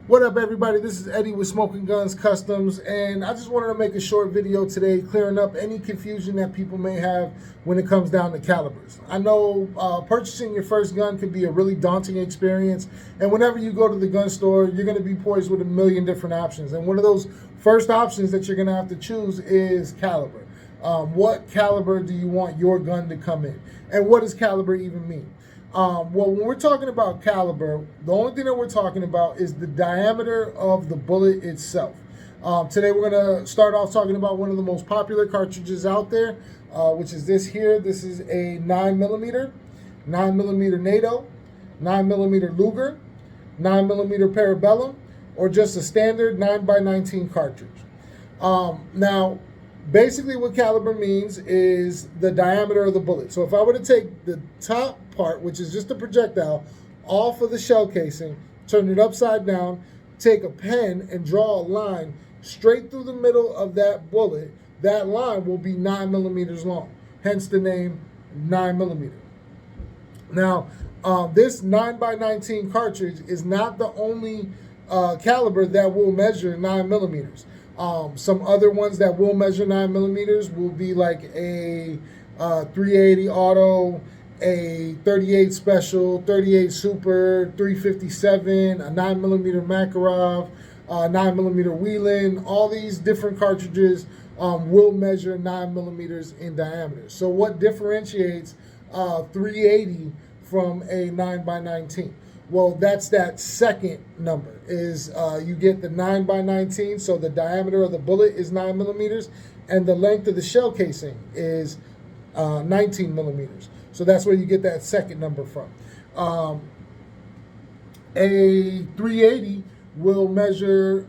What up, everybody? This is Eddie with Smoking Guns Customs, and I just wanted to make a short video today clearing up any confusion that people may have when it comes down to calibers. I know purchasing your first gun can be a really daunting experience, and whenever you go to the gun store, you're going to be poised with a million different options, and one of those first options that you're going to have to choose is caliber. What caliber do you want your gun to come in, and what does caliber even mean? Well, when we're talking about caliber, the only thing that we're talking about is the diameter of the bullet itself. Today we're going to start off talking about one of the most popular cartridges out there, which is this here. This is a 9mm NATO, 9mm Luger, 9mm Parabellum, or just a standard 9x19 cartridge. Now, basically what caliber means is the diameter of the bullet. So if I were to take the top part, which is just a projectile, off of the shell casing, turn it upside down, take a pen and draw a line straight through the middle of that bullet, that line will be 9mm long, hence the name 9mm. Now, this 9x19 cartridge is not the only caliber that will measure 9mm. Some other ones that will measure 9mm will be like a 380 auto, a 38 special, 38 super, 357, a 9mm Makarov, 9mm Whelen. All these different cartridges will measure 9mm in diameter. So what differentiates 380 from a 9x19? Well, that's that second number is you get the 9x19, so the diameter of the bullet is 9mm, and the length of the shell casing is 19mm. So that's where you get that second number from. A 380 will measure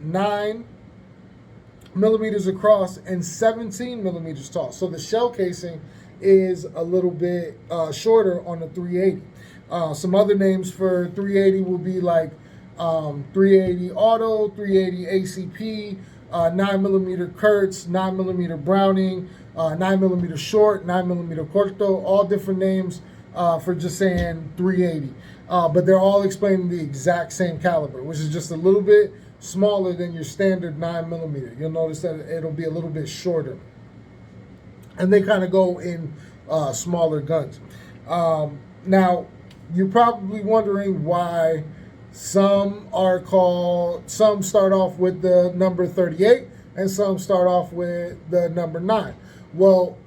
9mm across and 17mm tall. So the shell casing is a little bit shorter on the 380. Some other names for 380 will be like 380 Auto, 380 ACP, 9mm Kurtz, 9mm Browning, 9mm Short, 9mm Corto, all different names for just saying 380. But they're all explaining the exact same caliber, which is just a little bit smaller than your standard 9mm. You'll notice that it'll be a little bit shorter. And they kind of go in smaller guns. Now, you're probably wondering why some start off with the number 38 and some start off with the number 9. Well,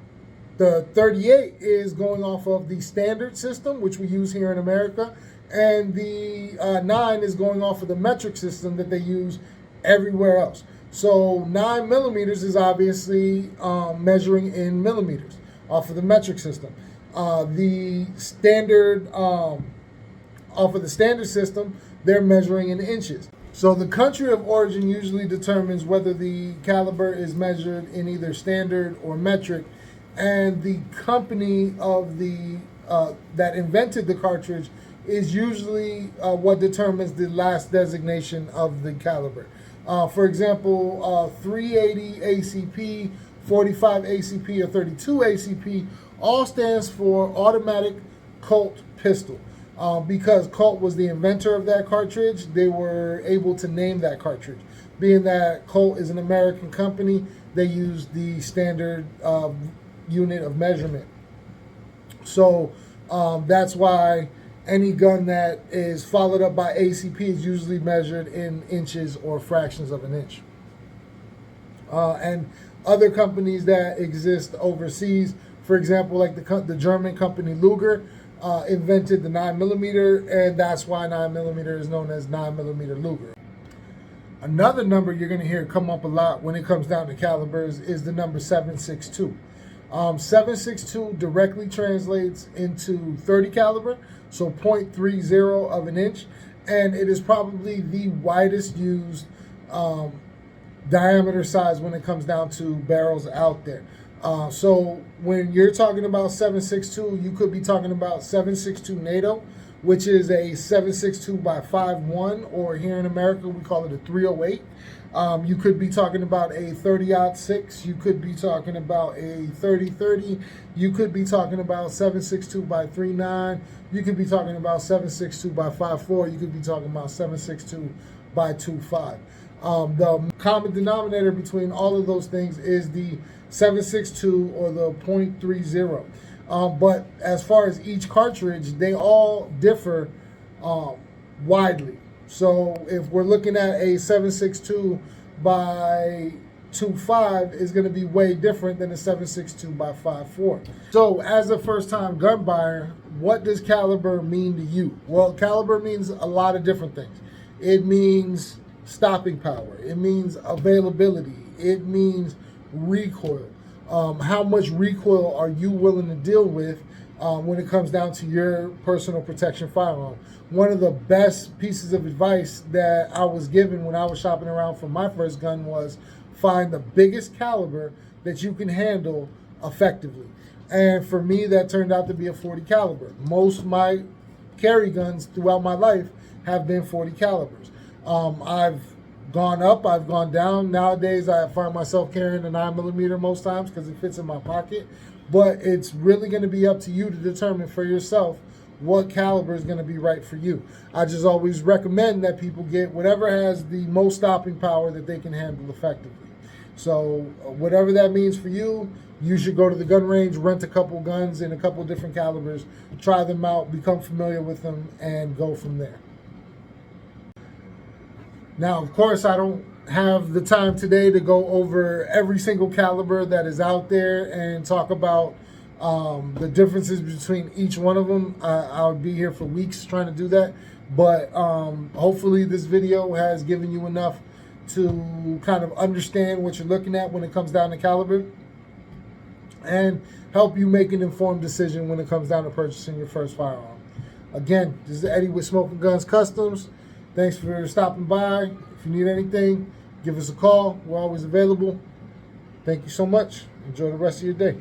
the 38 is going off of the standard system, which we use here in America, and the 9 is going off of the metric system that they use everywhere else. So 9mm is obviously measuring in millimeters off of the metric system. The standard off of the standard system, they're measuring in inches. So the country of origin usually determines whether the caliber is measured in either standard or metric, and the company of the that invented the cartridge is usually what determines the last designation of the caliber. For example, 380 ACP, 45 ACP, or 32 ACP all stands for automatic Colt pistol. Because Colt was the inventor of that cartridge, they were able to name that cartridge. Being that Colt is an American company, they use the standard unit of measurement. So that's why any gun that is followed up by ACP is usually measured in inches or fractions of an inch. And other companies that exist overseas, for example, like the German company Luger, invented the 9mm, and that's why 9mm is known as 9mm Luger. Another number you're going to hear come up a lot when it comes down to calibers is the number 7.62. 7.62 directly translates into 30 caliber, so 0.30 of an inch, and it is probably the widest used diameter size when it comes down to barrels out there. So when you're talking about 7.62, you could be talking about 7.62 NATO, which is a 7.62 by 5.1, or here in America we call it a 308. You could be talking about a 30-06. You could be talking about a 30-30. You could be talking about 7.62 by 3.9. You could be talking about 7.62 by 5.4. You could be talking about 7.62 by 2.5. The common denominator between all of those things is the 7.62 or the .30. But as far as each cartridge, they all differ widely. So if we're looking at a 7.62 by 2.5, is going to be way different than a 7.62 by 5.4. So as a first-time gun buyer, what does caliber mean to you? Well, caliber means a lot of different things. It means stopping power. It means availability. It means recoil. How much recoil are you willing to deal with when it comes down to your personal protection firearm? One of the best pieces of advice that I was given when I was shopping around for my first gun was find the biggest caliber that you can handle effectively. And for me, that turned out to be a 40 caliber. Most of my carry guns throughout my life have been 40 calibers. I've gone up, I've gone down. Nowadays, I find myself carrying a 9mm most times because it fits in my pocket. But it's really going to be up to you to determine for yourself what caliber is going to be right for you. I just always recommend that people get whatever has the most stopping power that they can handle effectively. So whatever that means for you, you should go to the gun range, rent a couple guns in a couple different calibers, try them out, become familiar with them, and go from there. Now, of course, I don't have the time today to go over every single caliber that is out there and talk about the differences between each one of them. I would be here for weeks trying to do that. But hopefully this video has given you enough to kind of understand what you're looking at when it comes down to caliber and help you make an informed decision when it comes down to purchasing your first firearm. Again, this is Eddie with Smoking Guns Customs. Thanks for stopping by. If you need anything, give us a call. We're always available. Thank you so much. Enjoy the rest of your day.